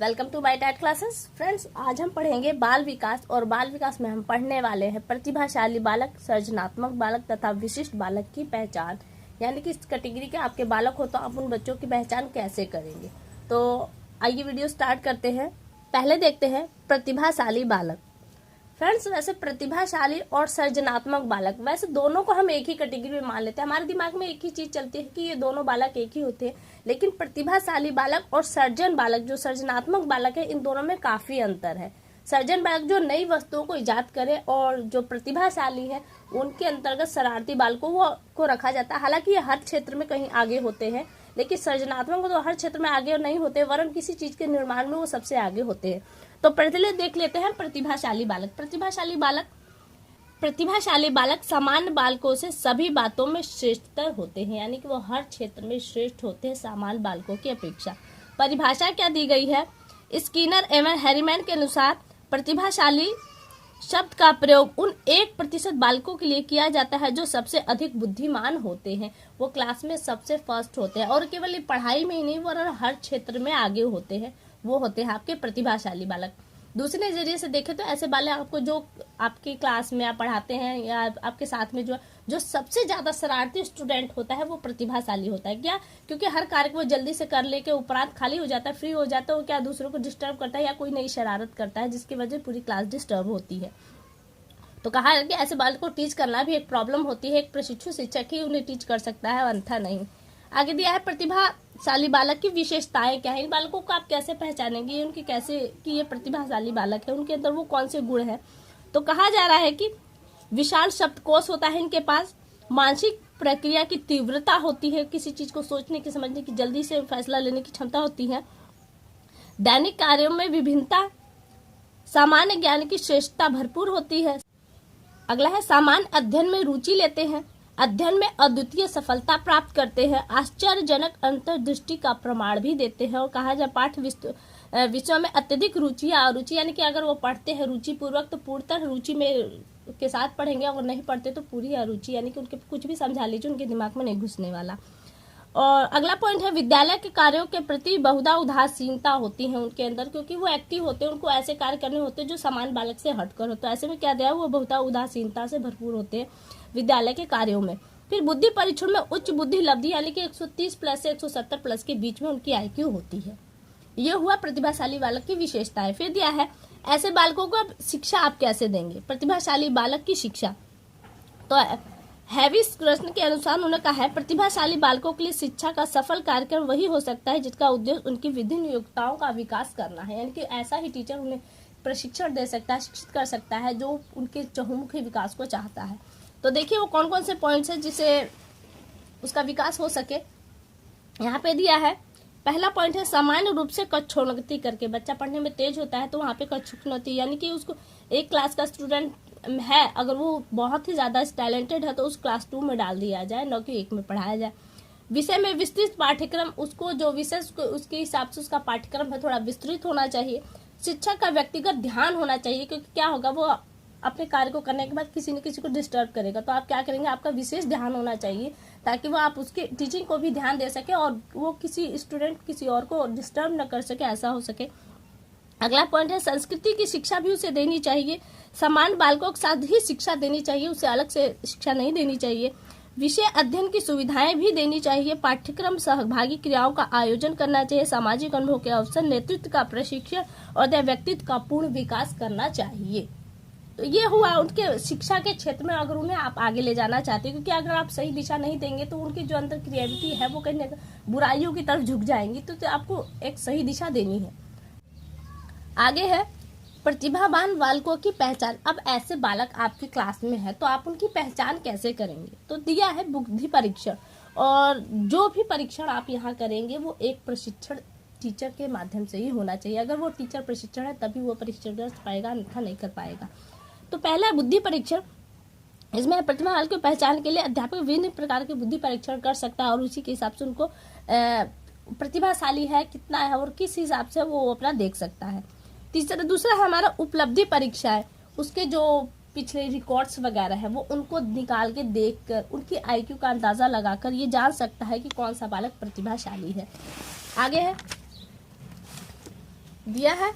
Welcome to my टैट classes. Friends, आज हम पढ़ेंगे बाल विकास और बाल विकास में हम पढ़ने वाले हैं प्रतिभाशाली बालक, सृजनात्मक बालक तथा विशिष्ट बालक की पहचान। यानी कि इस कैटेगरी के आपके बालक हो तो आप उन बच्चों की पहचान कैसे करेंगे। तो आइए वीडियो स्टार्ट करते हैं। पहले देखते हैं प्रतिभाशाली बालक। फ्रेंड्स, वैसे प्रतिभाशाली और सृजनात्मक बालक, वैसे दोनों को हम एक ही कैटेगरी में मान लेते हैं। हमारे दिमाग में एक ही चीज चलती है कि ये दोनों बालक एक ही होते हैं, लेकिन प्रतिभाशाली बालक और सर्जन बालक, जो सृजनात्मक बालक है, इन दोनों में काफी अंतर है। सर्जन बालक जो नई वस्तुओं को इजाद करे और जो प्रतिभाशाली है उनके अंतर्गत शरारती बालकों को रखा जाता है। हालांकि ये हर क्षेत्र में कहीं आगे होते हैं, लेकिन सृजनात्मक तो हर क्षेत्र में आगे नहीं होते, वरन किसी चीज के निर्माण में वो सबसे आगे होते हैं। तो पहले देख लेते हैं प्रतिभाशाली बालक। प्रतिभाशाली बालक सामान्य बालकों से सभी बातों में श्रेष्ठतर होते हैं, यानी कि वो हर क्षेत्र में श्रेष्ठ होते हैं सामान्य बालकों की अपेक्षा। परिभाषा क्या दी गई है? स्किनर एवं हैरीमैन के अनुसार प्रतिभाशाली शब्द का प्रयोग उन 1% बालकों के लिए किया जाता है जो सबसे अधिक बुद्धिमान होते हैं, वो क्लास में सबसे फर्स्ट होते हैं और केवल पढ़ाई में ही नहीं वरन हर क्षेत्र में आगे होते हैं, वो होते हैं आपके प्रतिभाशाली बालक। दूसरे नजरिए से देखें तो ऐसे बालक आपको जो आपकी क्लास में आप पढ़ाते हैं या आपके साथ में जो सबसे ज्यादा शरारती स्टूडेंट होता है वो प्रतिभाशाली होता है। क्या? क्योंकि हर कार्य को वो जल्दी से कर लेके उपरांत खाली हो जाता है, फ्री हो जाता है, वो क्या दूसरों को डिस्टर्ब करता है या कोई नई शरारत करता है जिसकी वजह पूरी क्लास डिस्टर्ब होती है। तो कहा है कि ऐसे बालक को टीच करना भी एक प्रॉब्लम होती है, एक प्रशिक्षु शिक्षक ही उन्हें टीच कर सकता है, अन्यथा नहीं। आगे दिया है प्रतिभाशाली बालक की विशेषताएं क्या है। इन बालकों को आप कैसे पहचानेंगे, उनकी कैसे कि ये प्रतिभाशाली बालक है, उनके अंदर वो कौन से गुण है। तो कहा जा रहा है कि विशाल शब्दकोश होता है इनके पास, मानसिक प्रक्रिया की तीव्रता होती है, किसी चीज को सोचने की समझने की जल्दी से फैसला लेने की क्षमता होती है, दैनिक कार्यों में विभिन्नता, सामान्य ज्ञान की श्रेष्ठता भरपूर होती है। अगला है सामान्य अध्ययन में रुचि लेते हैं, अध्ययन में अद्वितीय सफलता प्राप्त करते हैं, आश्चर्यजनक अंतर्दृष्टि का प्रमाण भी देते हैं। और कहा जाए पाठ्य विषयों में अत्यधिक रुचि या अरुचि, यानी कि अगर वो पढ़ते हैं रुचि पूर्वक तो पूर्णतः रुचि में के साथ पढ़ेंगे, अगर नहीं पढ़ते तो पूरी अरुचि, यानी कि उनके कुछ भी समझा लीजिए उनके दिमाग में नहीं घुसने वाला। और अगला पॉइंट है विद्यालय के कार्यों के प्रति बहुधा उदासीनता होती है उनके अंदर, क्योंकि वो एक्टिव होते हैं, उनको ऐसे कार्य करने होते हैं जो सामान्य बालक से हटकर होता है। ऐसे में क्या दिया, वो बहुधा उदासीनता से भरपूर होते हैं विद्यालय के कार्यों में। फिर बुद्धि परीक्षण में उच्च बुद्धि लब्धि, यानी कि 130 प्लस से 170 प्लस के बीच में उनकी IQ होती है। ये हुआ प्रतिभाशाली बालक की विशेषताएं। फिर दिया है ऐसे बालकों को शिक्षा आप कैसे देंगे। प्रतिभाशाली बालक की शिक्षा, तो हैविस कृष्ण के अनुसार उन्होंने कहा है प्रतिभाशाली बालकों के लिए शिक्षा का सफल कार्यक्रम वही हो सकता है जिसका उद्देश्य उनकी विभिन्न योग्यताओं का विकास करना है। यानी कि ऐसा ही टीचर उन्हें प्रशिक्षण दे सकता है, शिक्षित कर सकता है जो उनके चहुमुखी विकास को चाहता है। तो देखिए वो कौन कौन से पॉइंट्स हैं जिससे उसका विकास हो सके। यहाँ पे दिया है पहला पॉइंट है सामान्य रूप से कक्षोन्नति करके। बच्चा पढ़ने में तेज होता है तो वहाँ पे कक्षोन्नति, यानी कि उसको एक क्लास का स्टूडेंट है, अगर वो बहुत ही ज्यादा टैलेंटेड है तो उस क्लास 2 में डाल दिया जाए, न कि 1 में पढ़ाया जाए। विषय में विस्तृत पाठ्यक्रम, उसको जो विषय उसके हिसाब से उसका पाठ्यक्रम है थोड़ा विस्तृत होना चाहिए। शिक्षक का व्यक्तिगत ध्यान होना चाहिए, क्योंकि क्या होगा वो अपने कार्य को करने के बाद किसी न किसी को डिस्टर्ब करेगा, तो आप क्या करेंगे, आपका विशेष ध्यान होना चाहिए ताकि वो आप उसके टीचिंग को भी ध्यान दे सके और वो किसी स्टूडेंट किसी और को डिस्टर्ब न कर सके, ऐसा हो सके। अगला पॉइंट है संस्कृति की शिक्षा भी उसे देनी चाहिए, समान बालकों के साथ ही शिक्षा देनी चाहिए, उसे अलग से शिक्षा नहीं देनी चाहिए। विषय अध्ययन की सुविधाएं भी देनी चाहिए, पाठ्यक्रम सहभागी क्रियाओं का आयोजन करना चाहिए, सामाजिक अनुभव के अवसर, नेतृत्व का प्रशिक्षण और व्यक्तित्व का पूर्ण विकास करना चाहिए। तो ये हुआ उनके शिक्षा के क्षेत्र में, अगर उन्हें आप आगे ले जाना चाहते हैं, क्योंकि अगर आप सही दिशा नहीं देंगे तो उनकी जो अंदर क्रिएटिविटी है वो कहीं बुराइयों की तरफ झुक जाएंगी, तो आपको एक सही दिशा देनी है। आगे है प्रतिभावान बालकों की पहचान। अब ऐसे बालक आपकी क्लास में है तो आप उनकी पहचान कैसे करेंगे। तो दिया है बुद्धि परीक्षण, और जो भी परीक्षण आप यहाँ करेंगे वो एक प्रशिक्षण टीचर के माध्यम से ही होना चाहिए। अगर वो टीचर प्रशिक्षण है तभी वो परीक्षण कर पाएगा, अन्यथा नहीं कर पाएगा। तो पहला बुद्धि परीक्षण, इसमें प्रतिभावान की पहचान के लिए अध्यापक विभिन्न प्रकार के बुद्धि परीक्षण कर सकता है और उसी के हिसाब से उनको प्रतिभाशाली है कितना है और किस हिसाब से वो अपना देख सकता है। दूसरा है हमारा उपलब्धि परीक्षा है, उसके जो पिछले रिकॉर्ड्स वगैरह है वो उनको निकाल के देखकर उनकी IQ का अंदाजा लगाकर ये जान सकता है कि कौन सा बालक प्रतिभाशाली है। आगे है दिया है।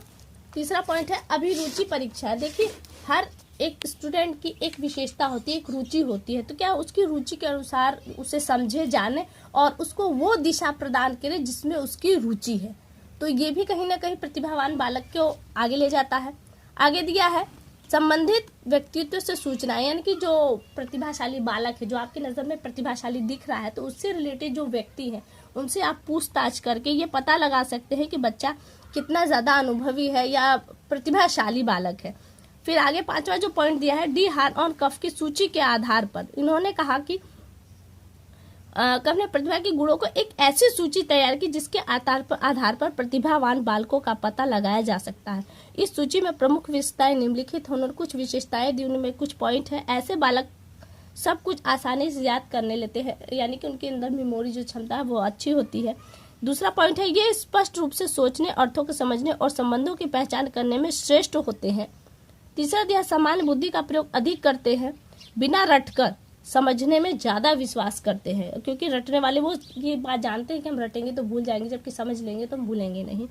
तीसरा पॉइंट है अभिरुचि परीक्षा। देखिए हर एक स्टूडेंट की एक विशेषता होती है, एक रुचि होती है, तो क्या उसकी रुचि के अनुसार उसे समझे, जाने और उसको वो दिशा प्रदान करे जिसमें उसकी रुचि है। तो ये भी कहीं ना कहीं प्रतिभावान बालक को आगे ले जाता है। आगे दिया है संबंधित व्यक्तित्व से सूचना, यानी कि जो प्रतिभाशाली बालक है, जो आपकी नज़र में प्रतिभाशाली दिख रहा है, तो उससे रिलेटेड जो व्यक्ति है उनसे आप पूछताछ करके ये पता लगा सकते हैं कि बच्चा कितना ज़्यादा अनुभवी है या प्रतिभाशाली बालक है। फिर आगे पांचवा जो पॉइंट दिया है डी हार्न और कफ की सूची के आधार पर इन्होंने कहा कि कफ ने प्रतिभा के गुणों को एक ऐसी सूची तैयार की जिसके आधार पर प्रतिभावान बालकों का पता लगाया जा सकता है। इस सूची में प्रमुख विशेषताएं निम्नलिखित हैं और कुछ विशेषताएं दी, उनमें कुछ पॉइंट है। ऐसे बालक सब कुछ आसानी से याद करने लेते हैं, यानी कि उनके अंदर मेमोरी जो क्षमता है वो अच्छी होती है। दूसरा पॉइंट है ये स्पष्ट रूप से सोचने, अर्थों को समझने और संबंधों की पहचान करने में श्रेष्ठ होते हैं। तीसरा दिया सामान्य बुद्धि का प्रयोग अधिक करते हैं, बिना रटकर समझने में ज्यादा विश्वास करते हैं, क्योंकि रटने वाले वो ये बात जानते हैं कि हम रटेंगे तो भूल जाएंगे, जबकि समझ लेंगे तो हम भूलेंगे नहीं।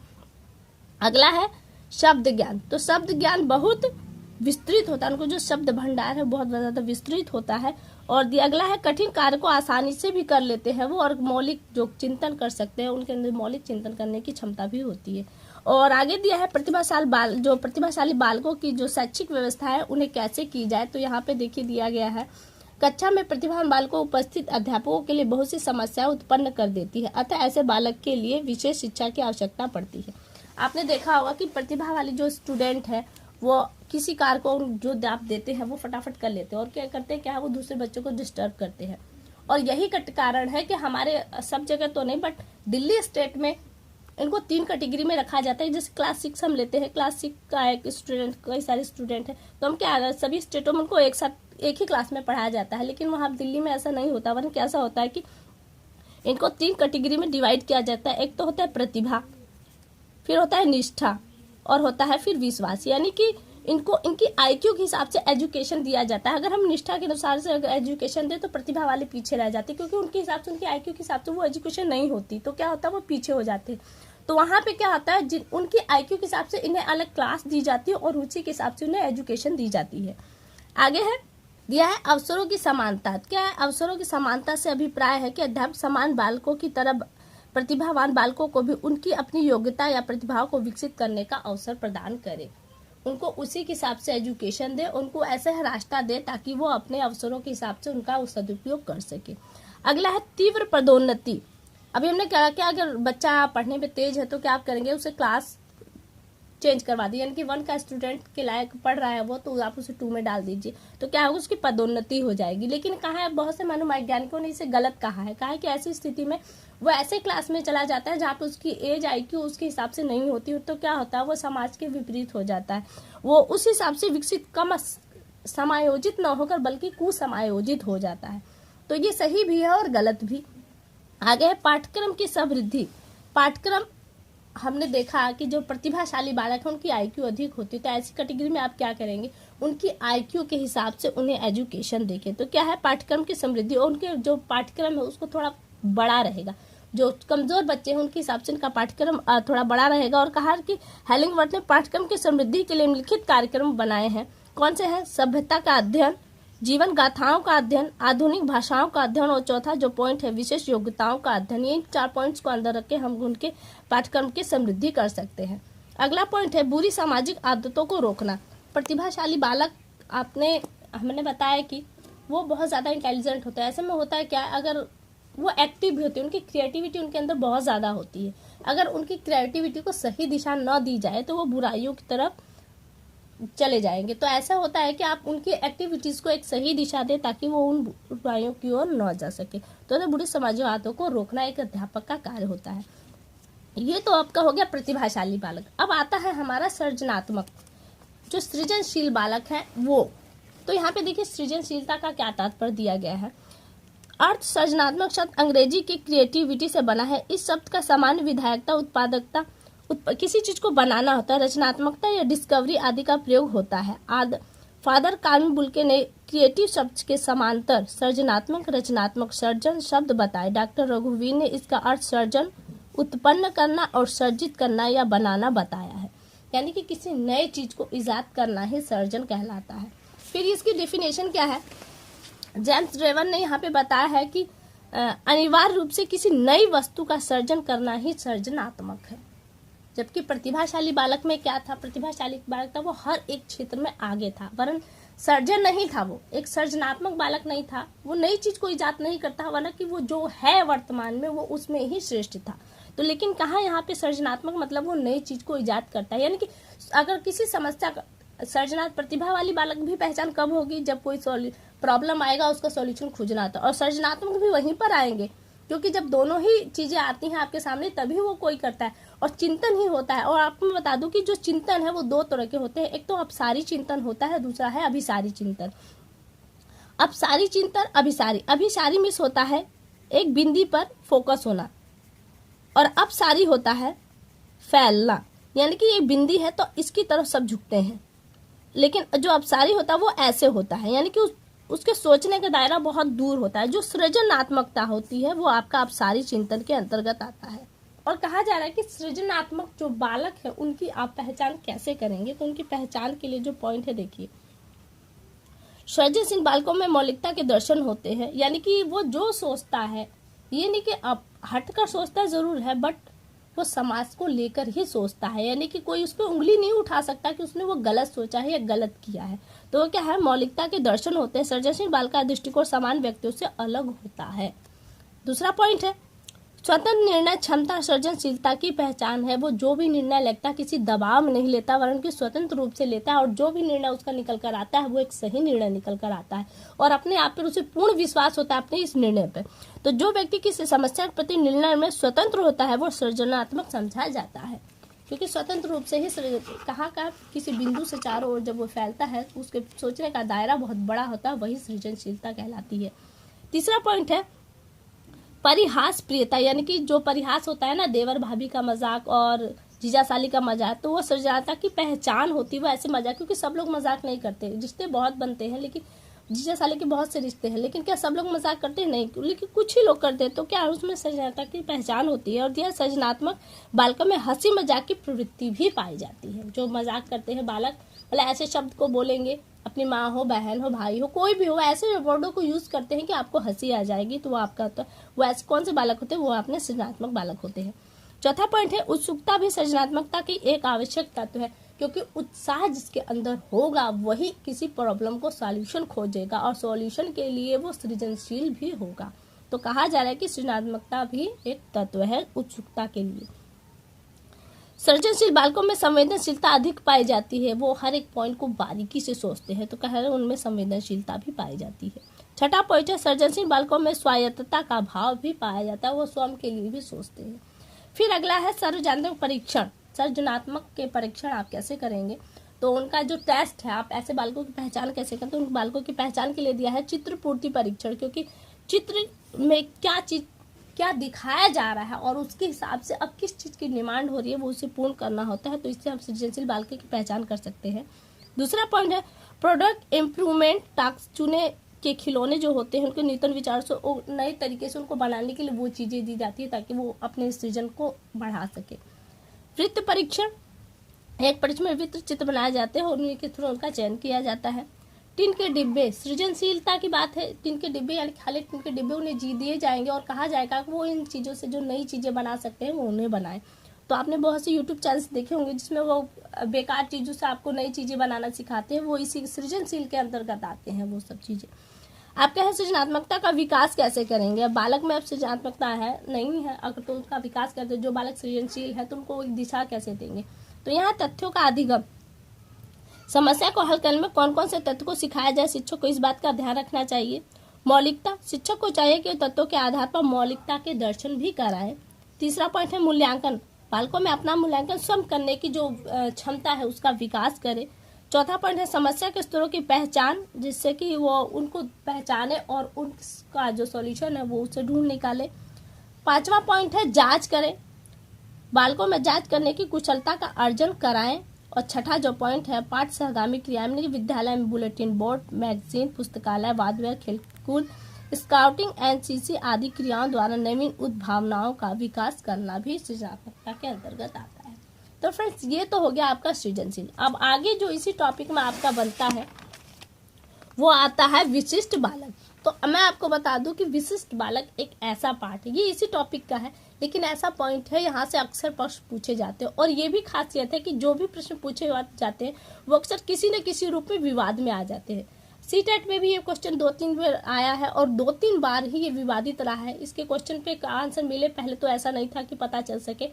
अगला है शब्द ज्ञान। तो शब्द ज्ञान बहुत विस्तृत होता है, उनको जो शब्द भंडार है बहुत ज्यादा विस्तृत होता है। और अगला है कठिन कार्य को आसानी से भी कर लेते हैं वो, और मौलिक जो चिंतन कर सकते हैं उनके अंदर मौलिक चिंतन करने की क्षमता भी होती है। और आगे दिया है प्रतिभाशाली बालकों की जो शैक्षिक व्यवस्था है उन्हें कैसे की जाए। तो यहाँ पे देखिए दिया गया है कक्षा में प्रतिभावान बालकों उपस्थित अध्यापकों के लिए बहुत सी समस्याएं उत्पन्न कर देती है, अतः ऐसे बालक के लिए विशेष शिक्षा की आवश्यकता पड़ती है। आपने देखा होगा कि प्रतिभा वाली जो स्टूडेंट है वो किसी कार्य को जो आप देते हैं वो फटाफट कर लेते हैं, और क्या करते हैं, क्या वो दूसरे बच्चों को डिस्टर्ब करते हैं। और यही कारण है कि हमारे सब जगह तो नहीं, बट दिल्ली स्टेट में इनको 3 कैटेगरी में रखा जाता है। जैसे क्लास 6 हम लेते हैं, क्लास 6 का एक स्टूडेंट, कई सारे स्टूडेंट हैं, तो हम क्या सभी स्टेटों में उनको एक साथ एक ही क्लास में पढ़ाया जाता है। लेकिन वहाँ दिल्ली में ऐसा नहीं होता, वरना कैसा होता है कि इनको 3 कैटेगरी में डिवाइड किया जाता है। एक तो होता है प्रतिभा, फिर होता है निष्ठा, और होता है फिर विश्वास। यानी कि इनको इनकी आईक्यू के हिसाब से एजुकेशन दिया जाता है। अगर हम निष्ठा के अनुसार से अगर एजुकेशन दें तो प्रतिभा वाले पीछे रह जाते, क्योंकि उनके हिसाब से, उनकी आईक्यू के हिसाब से वो एजुकेशन नहीं होती, तो क्या होता है वो पीछे हो जाते हैं। तो वहाँ पे क्या होता है, उनकी आईक्यू के हिसाब से इन्हें अलग क्लास दी जाती है और रुचि के हिसाब से उन्हें एजुकेशन दी जाती है। आगे है दिया है अवसरों की समानता। क्या है अवसरों की समानता से अभिप्राय है कि अध्यापक समान बालकों की तरह प्रतिभावान बालकों को भी उनकी अपनी योग्यता या प्रतिभाओं को विकसित करने का अवसर प्रदान करे, उनको उसी के हिसाब से एजुकेशन दे, उनको ऐसे रास्ता दे ताकि वो अपने अवसरों के हिसाब से उनका सदुपयोग कर सके। अगला है तीव्र पदोन्नति। अभी हमने कहा कि अगर बच्चा पढ़ने में तेज है तो क्या आप करेंगे, उसे क्लास चेंज करवा दी, यानी कि 1 का स्टूडेंट के लायक पढ़ रहा है वो, तो आप उसे 2 में डाल दीजिए, तो क्या होगा, उसकी पदोन्नति हो जाएगी। लेकिन कहा है बहुत से मनोवैज्ञानिकों ने इसे गलत कहा है कि ऐसी स्थिति में वो ऐसे क्लास में चला जाता है जहाँ पे उसकी एज आईक्यू उसके हिसाब से नहीं होती, तो क्या होता है वो समाज के विपरीत हो जाता है, वो उस हिसाब से विकसित कम समायोजित न होकर बल्कि कुसमायोजित हो जाता है। तो ये सही भी है और गलत भी। आगे है पाठ्यक्रम की समृद्धि। पाठ्यक्रम हमने देखा कि जो प्रतिभाशाली बालक है उनकी आईक्यू अधिक होती है, तो ऐसी कैटेगरी में आप क्या करेंगे, उनकी आईक्यू के हिसाब से उन्हें एजुकेशन देखें। तो क्या है पाठ्यक्रम की समृद्धि, और उनके जो पाठ्यक्रम है उसको थोड़ा बड़ा रहेगा। जो कमजोर बच्चे हैं उनके हिसाब से इनका पाठ्यक्रम थोड़ा बड़ा रहेगा। और कहा कि हेलिंगवर्थ ने पाठ्यक्रम की समृद्धि के लिए निम्नलिखित कार्यक्रम बनाए हैं। कौन से हैं, सभ्यता का अध्ययन, जीवन गाथाओं का अध्ययन, आधुनिक भाषाओं का अध्ययन, और चौथा जो पॉइंट है विशेष योग्यताओं का अध्ययन। ये 4 पॉइंट्स को अंदर रख के हम उनके पाठ्यक्रम की समृद्धि कर सकते हैं। अगला पॉइंट है बुरी सामाजिक आदतों को रोकना। प्रतिभाशाली बालक हमने बताया कि वो बहुत ज़्यादा इंटेलिजेंट होता है। ऐसे में होता है क्या, अगर वो एक्टिव भी होती है, उनकी क्रिएटिविटी उनके अंदर बहुत ज़्यादा होती है, अगर उनकी क्रिएटिविटी को सही दिशा न दी जाए तो वो बुराइयों की तरफ चले जाएंगे। तो ऐसा होता है कि आप उनकी एक्टिविटीज़ को एक सही दिशा दें ताकि वो उन बुराइयों की ओर न जा सके। तो बुरी सामाजिक आदतों को रोकना एक अध्यापक का कार्य होता है। ये तो आपका हो गया प्रतिभाशाली बालक। अब आता है हमारा सृजनात्मक, जो सृजनशील बालक है वो। तो यहाँ पे देखिए सृजनशीलता का क्या तात्पर्य दिया गया है। अर्थ सृजनात्मक शब्द अंग्रेजी की क्रिएटिविटी से बना है। इस शब्द का सामान्य विधायकता, उत्पादकता, किसी चीज को बनाना होता है, रचनात्मकता या डिस्कवरी आदि का प्रयोग होता है। फादर कार्मी बुल्के ने क्रिएटिव शब्द के समांतर सृजनात्मक, रचनात्मक, सर्जन शब्द बताए। डॉक्टर रघुवीर ने इसका अर्थ सर्जन, उत्पन्न करना और सर्जित करना या बनाना बताया है। यानी कि किसी नए चीज को इजाद करना ही सर्जन कहलाता है। फिर इसकी डेफिनेशन क्या है, जेम्स ड्रेवन ने यहाँ पे बताया है कि अनिवार्य रूप से किसी नई वस्तु का सर्जन करना ही सृजनात्मक है। जबकि प्रतिभाशाली बालक में क्या था, प्रतिभाशाली बालक था वो हर एक क्षेत्र में आगे था, वरन सर्जन नहीं था, वो एक सृजनात्मक बालक नहीं था, वो नई चीज को इजाद नहीं करता, वरना कि वो जो है वर्तमान में वो उसमें ही श्रेष्ठ था। तो लेकिन कहाँ यहाँ पे सृजनात्मक मतलब वो नई चीज को इजाद करता है, यानी कि अगर किसी समस्या का सृजनात्मक प्रतिभा वाली बालक भी पहचान कब होगी, जब कोई प्रॉब्लम आएगा उसका सॉल्यूशन खोजना था, और सृजनात्मक भी वहीं पर आएंगे, क्योंकि जब दोनों ही चीजें आती हैं आपके सामने तभी वो कोई करता है, और चिंतन ही होता है। और आपको मैं बता दूं कि जो चिंतन है वो दो तरह के होते हैं, एक तो अपसारी चिंतन होता है, दूसरा है अभिसारी चिंतन। अपसारी चिंतन, अभिसारी, अभिसारी मिस होता है एक बिंदी पर फोकस होना, और अपसारी होता है फैलना, यानी कि ये बिंदी है तो इसकी तरफ सब झुकते हैं। लेकिन जो अपसारी होता है वो ऐसे होता है, यानी कि उसके सोचने का दायरा बहुत दूर होता है। जो सृजनात्मकता होती है वो आपका अपसारी चिंतन के अंतर्गत आता है। और कहा जा रहा है कि सृजनात्मक जो बालक है उनकी आप पहचान कैसे करेंगे, तो उनकी पहचान के लिए जो पॉइंट है देखिए, सृजनशील बालकों में मौलिकता के दर्शन होते हैं, यानी कि वो जो सोचता है ये नहीं कि अब हटकर सोचता जरूर है, बट वो समाज को लेकर ही सोचता है, यानी कि कोई उस पर उंगली नहीं उठा सकता कि उसने वो गलत सोचा है या गलत किया है। तो वो क्या है, मौलिकता के दर्शन होते हैं। सृजनशील बालक का दृष्टिकोण समान व्यक्तियों से अलग होता है। दूसरा पॉइंट है स्वतंत्र निर्णय क्षमता सृजनशीलता की पहचान है। वो जो भी निर्णय लेता किसी दबाव में नहीं लेता, वरन कि स्वतंत्र रूप से लेता है, और जो भी निर्णय उसका निकल कर आता है वो एक सही निर्णय निकल कर आता है, और अपने आप पर उसे पूर्ण विश्वास होता है अपने इस निर्णय पर। तो जो व्यक्ति किसी समस्या के प्रति निर्णय में स्वतंत्र होता है वो सृजनात्मक समझा जाता है, क्योंकि स्वतंत्र रूप से ही कहाँ का किसी बिंदु से चारों ओर जब वो फैलता है उसके सोचने का दायरा बहुत बड़ा होता है, वही सृजनशीलता कहलाती है। तीसरा पॉइंट है परिहास प्रियता, यानी कि जो परिहास होता है ना, देवर भाभी का मजाक और जीजा साली का मजाक, तो वो सृजनात्मकता की पहचान होती है। वो ऐसे मजाक, क्योंकि सब लोग मजाक नहीं करते, रिश्ते बहुत बनते हैं, लेकिन जीजा साली के बहुत से रिश्ते हैं, लेकिन क्या सब लोग मजाक करते हैं? नहीं, लेकिन कुछ ही लोग करते हैं। तो क्या उसमें सृजनात्मकता की पहचान होती है। और यह सृजनात्मक बालकों में हंसी मजाक की प्रवृत्ति भी पाई जाती है। जो मजाक करते हैं बालक, मतलब ऐसे शब्द को बोलेंगे, अपनी माँ हो, बहन हो, भाई हो, कोई भी हो, ऐसे वर्डों को यूज करते हैं कि आपको हंसी आ जाएगी, तो वो आपका, तो वो ऐसे कौन से बालक होते हैं? वो अपने सृजनात्मक बालक होते हैं। चौथा पॉइंट है उत्सुकता भी सृजनात्मकता की एक आवश्यक तत्व है, क्योंकि उत्साह जिसके अंदर होगा वही किसी प्रॉब्लम को सॉल्यूशन खोजेगा, और सॉल्यूशन के लिए वो सृजनशील भी होगा। तो कहा जा रहा है कि सृजनात्मकता भी एक तत्व है उत्सुकता के लिए। सृजनशील बालकों में संवेदनशीलता अधिक पाई जाती है। वो हर एक पॉइंट को बारीकी से सोचते हैं, तो कह रहे हैं उनमें संवेदनशीलता भी पाई जाती है। छठा पॉइंट है सृजनशील बालकों में स्वायत्तता का भाव भी पाया जाता है। वो स्वयं के लिए भी सोचते हैं। फिर अगला है सृजनात्मक परीक्षण। सृजनात्मक के परीक्षण आप कैसे करेंगे, तो उनका जो टेस्ट है, आप ऐसे बालकों की पहचान कैसे करते हैं। उन बालकों की पहचान के लिए दिया है चित्र पूर्ति परीक्षण, क्योंकि चित्र में क्या दिखाया जा रहा है और उसके हिसाब से अब किस चीज़ की डिमांड हो रही है वो उसे पूर्ण करना होता है। तो इससे हम सृजनशील बालकों की पहचान कर सकते हैं। दूसरा पॉइंट है प्रोडक्ट इम्प्रूवमेंट टास्क। चुने के खिलौने जो होते हैं उनके नूतन विचार से नए तरीके से उनको बनाने के लिए वो चीज़ें दी जाती है ताकि वो अपने सृजन को बढ़ा सके। वृत्त परीक्षण, एक परीक्षा में वृत्त चित्र बनाए जाते हैं और उनके थ्रू उनका चयन किया जाता है। टिन के डिब्बे, सृजनशीलता की बात है। टिन के डिब्बे यानी खाली टिन के डिब्बे उन्हें जी दिए जाएंगे और कहा जाएगा कि वो इन चीज़ों से जो नई चीज़ें बना सकते हैं वो उन्हें बनाएं। तो आपने बहुत से यूट्यूब चैनल्स देखे होंगे जिसमें वो बेकार चीज़ों से आपको नई चीज़ें बनाना सिखाते हैं, वो इसी सृजनशील के अंतर्गत आते हैं वो सब चीज़ें। आप क्या है सृजनात्मकता का विकास कैसे करेंगे। अब बालक में अब सृजनात्मकता है नहीं है, अगर तो उसका विकास करते जो बालक सृजनशील है तो उनको एक दिशा कैसे देंगे। तो यहाँ तथ्यों का अधिगम, समस्या को हल करने में कौन कौन से तत्व को सिखाया जाए, शिक्षक को इस बात का ध्यान रखना चाहिए। मौलिकता, शिक्षक को चाहिए कि तत्वों के आधार पर मौलिकता के दर्शन भी कराएं। तीसरा पॉइंट है मूल्यांकन, बालकों में अपना मूल्यांकन स्वयं करने की जो क्षमता है उसका विकास करे। चौथा पॉइंट है समस्या के स्तरों की पहचान, जिससे कि वो उनको पहचाने और उनका जो सॉल्यूशन है वो उसे ढूंढ निकाले। पांचवा पॉइंट है जांच करें, बालकों में जांच करने की कुशलता का अर्जन कराएं। और छठा जो पॉइंट है पाठ सहगामी क्रियाएं, विद्यालय में बुलेटिन बोर्ड, मैगजीन, पुस्तकालय, वाद्य, खेलकूद, स्काउटिंग, एनसीसी आदि क्रियाओं द्वारा नवीन उद्भावनाओं का विकास करना भी सृजनात्मकता के अंतर्गत आता है। तो फ्रेंड्स ये तो हो गया आपका सृजनशील। अब आगे जो इसी टॉपिक में आपका बनता है वो आता है विशिष्ट बालक। तो मैं आपको बता दूं कि विशिष्ट बालक एक ऐसा पार्ट है, ये इसी टॉपिक का है, लेकिन ऐसा पॉइंट है यहाँ से अक्सर प्रश्न पूछे जाते हैं। और ये भी खासियत है कि जो भी प्रश्न पूछे जाते हैं वो अक्सर किसी न किसी रूप में विवाद में आ जाते हैं। सीटेट में भी ये क्वेश्चन 2-3 बार आया है और 2-3 बार ही ये विवादित रहा है। इसके क्वेश्चन पे आंसर मिले, पहले तो ऐसा नहीं था कि पता चल सके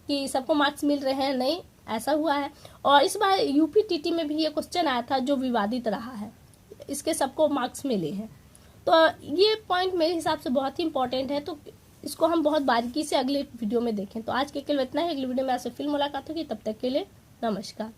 कि सबको मार्क्स मिल रहे हैं, नहीं ऐसा हुआ है। और इस बार यूपीटीटी में भी ये क्वेश्चन आया था जो विवादित रहा है, इसके सबको मार्क्स मिले हैं। तो ये पॉइंट मेरे हिसाब से बहुत ही इंपॉर्टेंट है, तो इसको हम बहुत बारीकी से अगले वीडियो में देखें। तो आज के लिए इतना ही, अगले वीडियो में आपसे फिर मुलाकात होगी, तब तक के लिए नमस्कार।